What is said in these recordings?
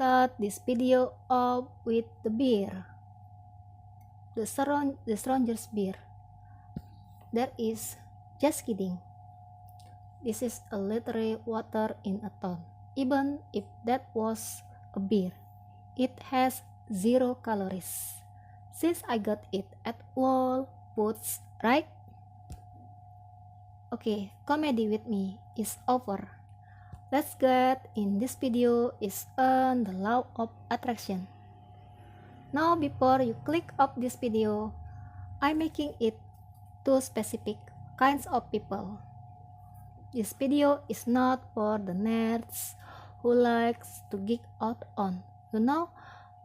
start this video off with the beer. The stranger's beer. That is just kidding. This is a literary water in a ton. Even if that was a beer, it has 0 calories. Since I got it at Whole Foods, right? Okay, comedy with me is over. Let's get in this video is on the law of attraction. Now before you click off this video, I'm making it to specific kinds of people. This video is not for the nerds who likes to geek out on,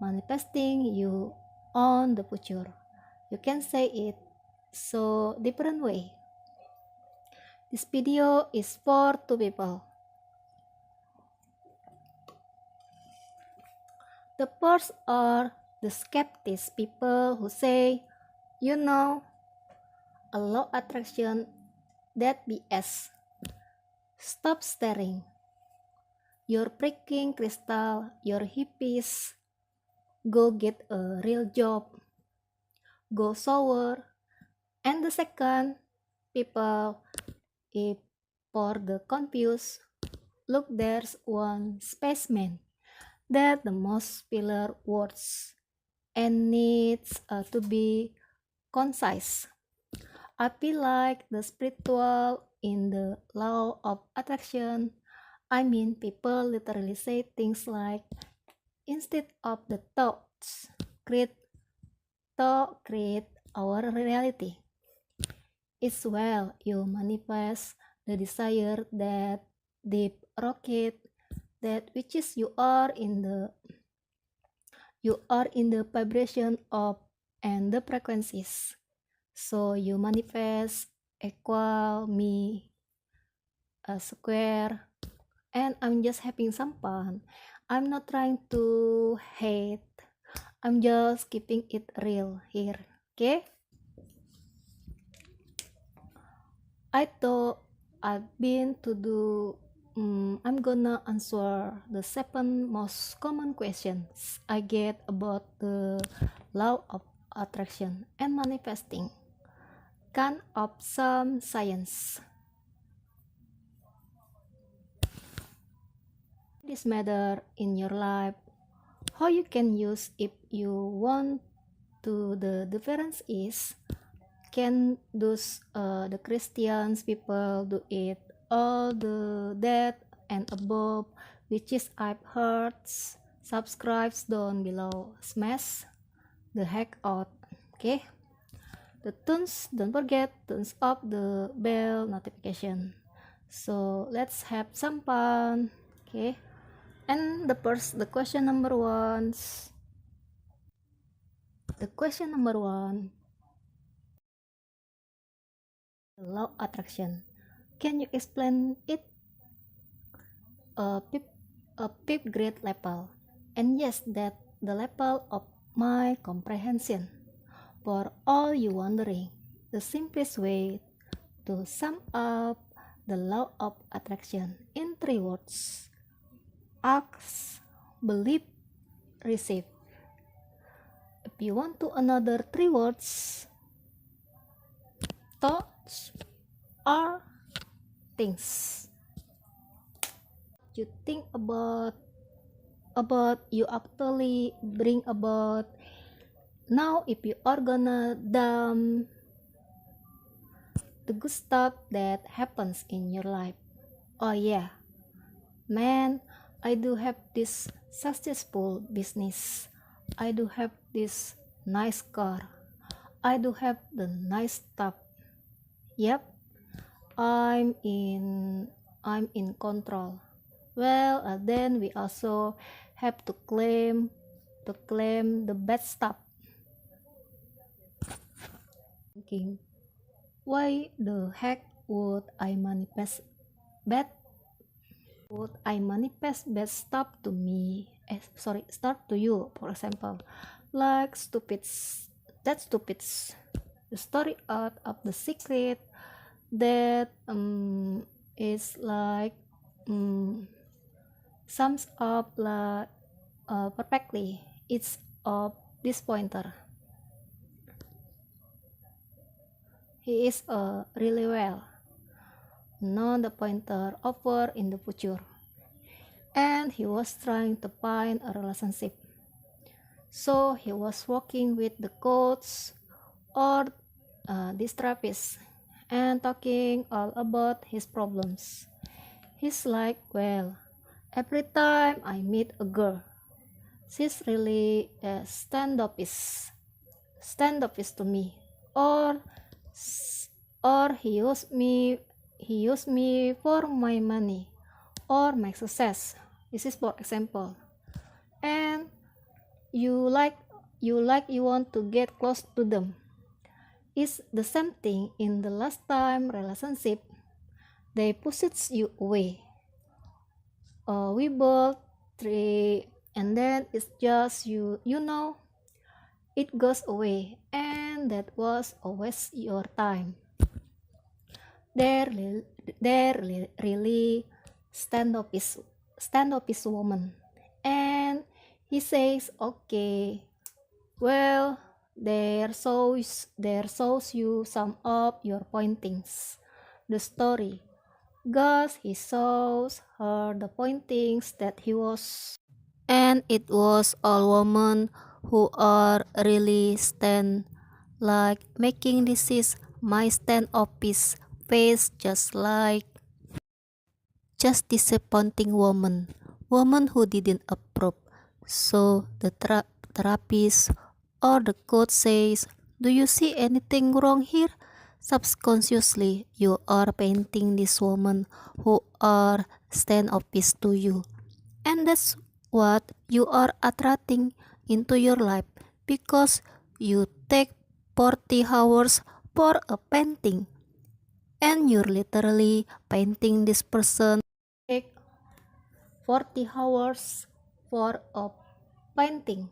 manifesting you on the future. You can say it so different way. This video is for 2 people. The first are the skeptics people who say, a law attraction, that BS. Stop staring. You're freaking crystal, you're hippies. Go get a real job. Go sour. And the second, people, if for the confused, look, there's one spaceman that the most popular words and needs to be concise. I feel like the spiritual in the law of attraction. I mean, people literally say things like, instead of the thoughts, create our reality. It's well you manifest the desire, that deep rocket, that which is you are in the vibration of and the frequencies. So you manifest equal me a square, and I'm just having some fun. I'm not trying to hate. I'm just keeping it real here. Okay? I thought I've been to do I'm gonna answer the 7 most common questions I get about the law of attraction and manifesting, kind of some science. This matter in your life, how you can use if you want to. The difference is, can those the Christians people do it all that and above, which is I've heard. Subscribes down below, smash the heck out. Okay, don't forget turns off the bell notification. So let's have some fun. Okay, and the question number one, law attraction. Can you explain it a fifth grade level? And yes, that the level of my comprehension. For all you wondering, the simplest way to sum up the law of attraction in 3 words: ask, believe, receive. If you want to another 3 words, thoughts are things you think about you actually bring about. Now if you are gonna dump the good stuff that happens in your life, oh yeah, man, I do have this successful business, I do have this nice car, I do have the nice stuff. Yep, I'm in control. Well, then we also have to claim the bad stuff. Thinking, why the heck would I manifest bad? Would I manifest bad stuff to me? Start to you, for example, like that stupid. The story out of the secret that is like sums up like perfectly. It's this pointer. He is really well known the pointer over in the future, and he was trying to find a relationship. So he was working with the coach or this therapist and talking all about his problems. He's like, well, every time I meet a girl, she's really standoffish to me, or he used me for my money or my success. This is for example. And you want to get close to them. It's the same thing in the last time relationship. They pushed you away. We both three, and then it's just you know it goes away, and that was always your time. They're really standoffish woman, and he says, okay, well, there shows you some of your pointings. The story. Gus, he shows her the pointings that he was, and it was all women who are really stand, like making this is my standoffish face, just disappointing woman who didn't approve. So the therapist or the coach says, do you see anything wrong here? Subconsciously, you are painting this woman who are standoffish to you. And that's what you are attracting into your life, because you take 40 hours for a painting, and you're literally painting this person. Take 40 hours for a painting,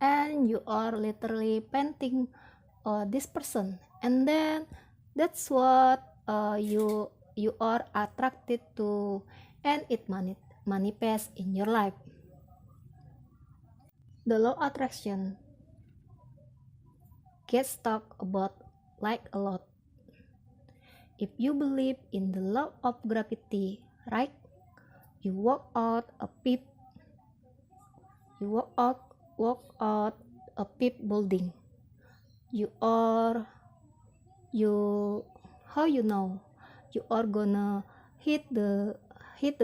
and you are literally painting this person, and then that's what you are attracted to, and it manifests in your life. The law of attraction gets talked about like a lot. If you believe in the law of gravity, right? You walk out a peep building. You are you how you know you are gonna hit the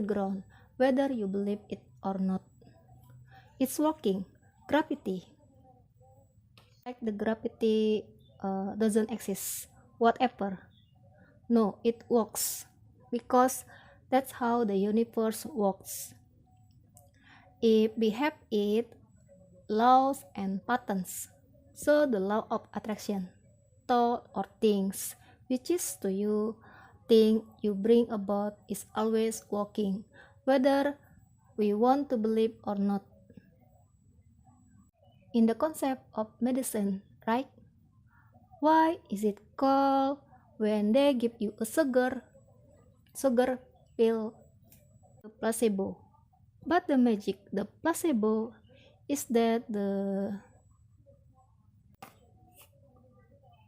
ground, whether you believe it or not. It's working. Gravity. Like the gravity doesn't exist. Whatever. No, it works. Because that's how the universe works. If we have it, laws and patterns. So the law of attraction, thought or things, which is to you, thing you bring about is always working, whether we want to believe or not. In the concept of medicine, right? Why is it called when they give you a sugar pill, placebo? But the placebo is that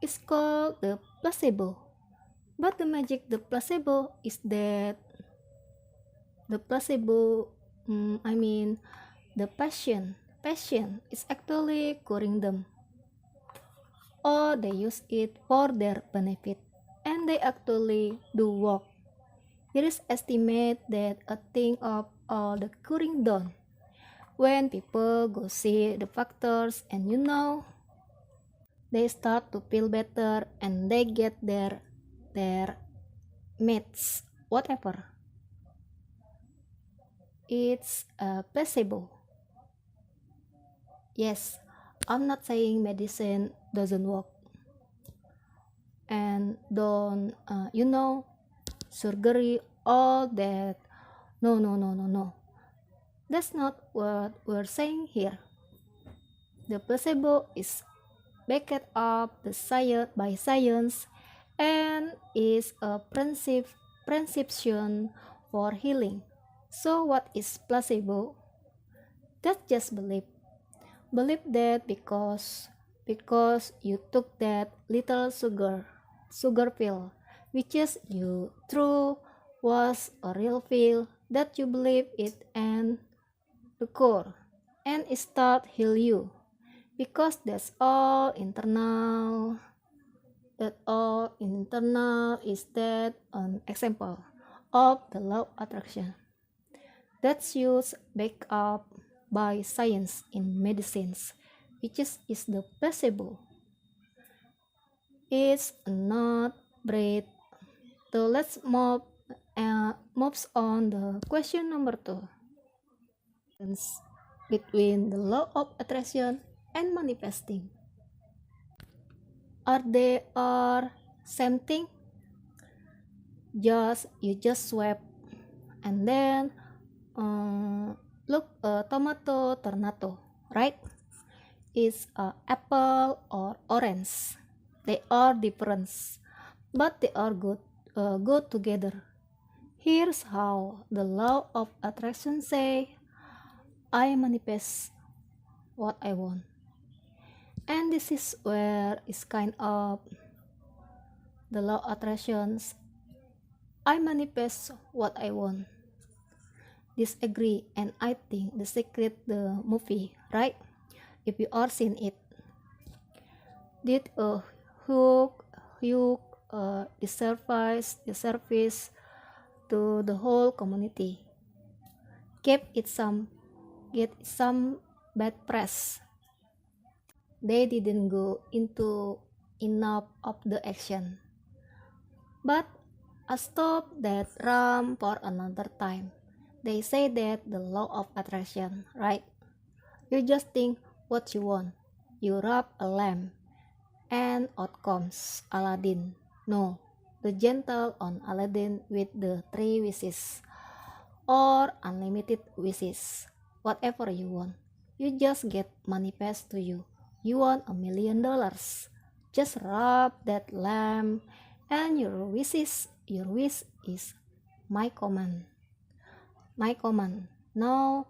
it's called the placebo. But the placebo is that the placebo, the patient is actually curing them, or they use it for their benefit, and they actually do work. It is estimated that a thing of all the curing done when people go see the factors, and they start to feel better, and they get their meds, whatever. It's a placebo. Yes, I'm not saying medicine doesn't work, and don't surgery, all that. No. That's not what we're saying here. The placebo is backed up by science, and is a prescription for healing. So what is placebo? That's just believe. Believe that because you took that little sugar pill, which is you true was a real pill that you believe it and the core and it start heal you because that's all internal. That all internal is that an example of the law of attraction that's used back up by science in medicines, which is the placebo. It's not bread. So let's moves on the question number 2. Between the law of attraction and manifesting. Are they are same thing? You just swipe and then look a tomato tornado, right? It's a apple or orange. They are different, but they are good together. Here's how the law of attraction say, I manifest what I want. And this is where it's kind of the law of attractions. I manifest what I want. Disagree, and I think The Secret, the movie, right? If you are seen it, did a hook the service to the whole community. Get some bad press. They didn't go into enough of the action. But I stop that ram for another time. They say that the law of attraction, right? You just think what you want. You rub a lamp, and out comes Aladdin. No, the gentle on Aladdin with the 3 wishes, or unlimited wishes. Whatever you want, you just get manifest to you. You want $1 million. Just rub that lamp, and your wish is my command. My command. No,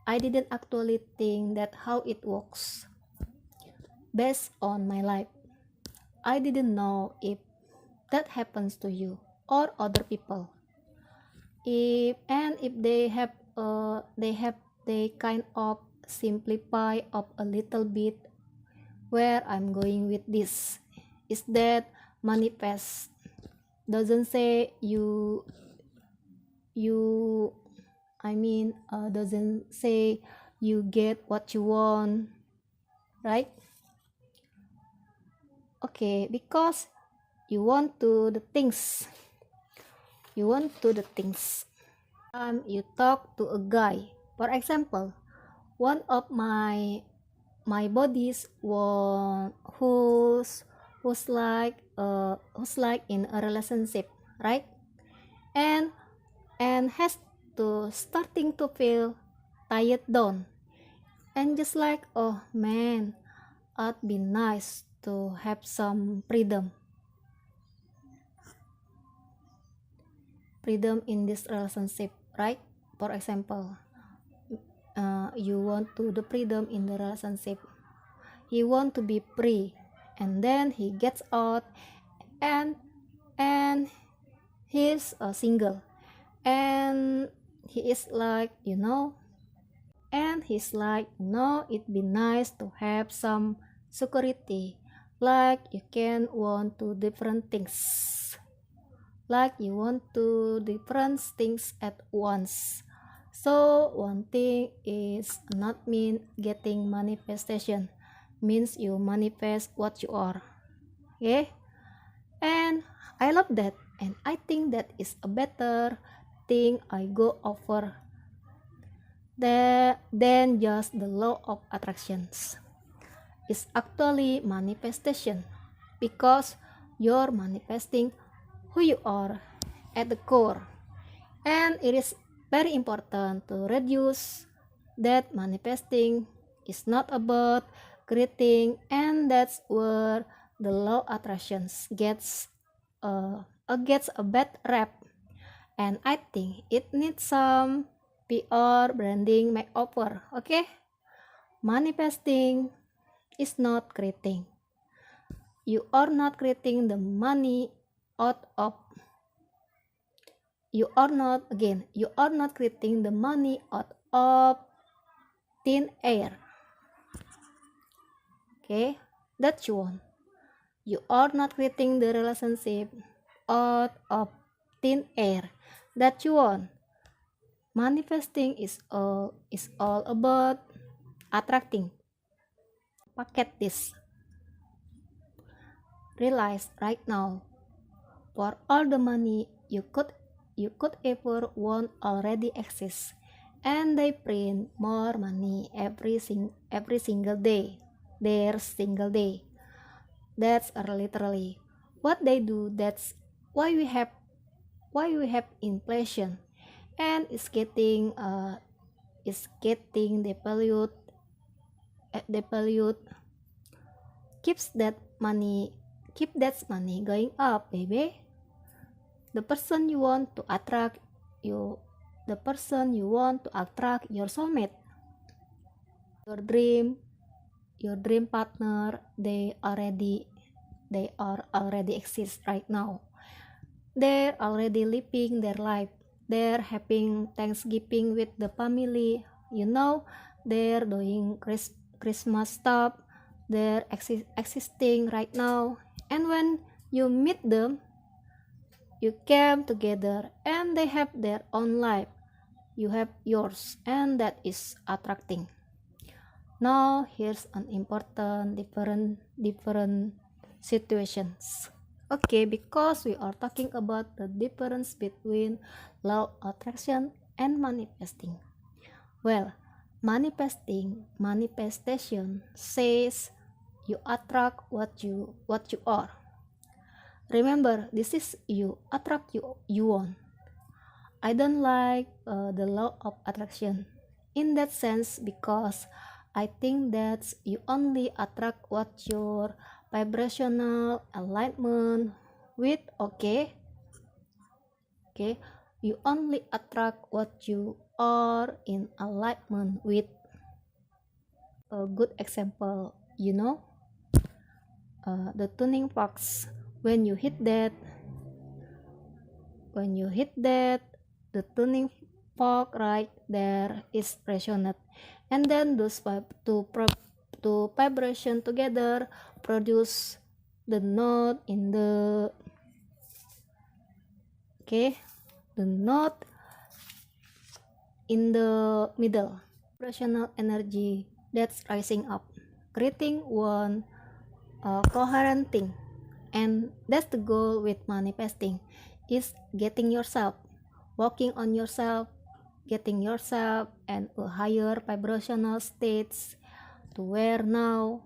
I didn't actually think that how it works. Based on my life, I didn't know if that happens to you or other people. If they kind of simplify up a little bit where I'm going with this is that manifest doesn't say doesn't say you get what you want, right? Okay, because you want to the things. You talk to a guy. For example, one of my buddies who's like in a relationship, right? And has to starting to feel tired down and just like, oh man, it'd be nice to have some freedom in this relationship, right? For example, you want to the freedom in the relationship. He want to be free, and then he gets out and he's single, and he is like, it'd be nice to have some security, like you can want to different things, like you want to different things at once. So one thing is not mean getting manifestation, means you manifest what you are. Okay, and I love that, and I think that is a better thing I go over than just the law of attractions. It's actually manifestation, because you're manifesting who you are at the core, and it is very important to reduce that manifesting is not about creating, and that's where the law of attractions gets a bad rap, and I think it needs some PR branding makeover. Okay, manifesting is not creating. You are not creating the money out of you are not creating the money out of thin air. Okay, that you want. You are not creating the relationship out of thin air that you want. Manifesting is all about attracting. Packet this. Realize right now, for all the money you could ever want already exists, and they print more money every single day. Their single day. That's literally what they do. That's why we have inflation, and it's getting devalued. Keep that money going up, baby. The person you want to attract, your soulmate, your dream partner, they are already exist right now. They're already living their life. They're having Thanksgiving with the family. They're doing Christmas stuff. They're existing right now. And when you meet them, you came together and they have their own life. You have yours, and that is attracting. Now here's an important different situations. Okay, because we are talking about the difference between law of attraction and manifesting. Well, manifestation says you attract what you are. Remember, this is you attract you want. I don't like the law of attraction in that sense, because I think that you only attract what your vibrational alignment with. Okay, you only attract what you are in alignment with. A good example, the tuning forks. When you hit that, the tuning fork right there is resonate, and then those two vibration together produce the note in the note in the middle. Vibrational energy that's rising up, creating one coherent thing. And that's the goal with manifesting, is getting yourself, working on yourself, getting yourself and a higher vibrational states, to where now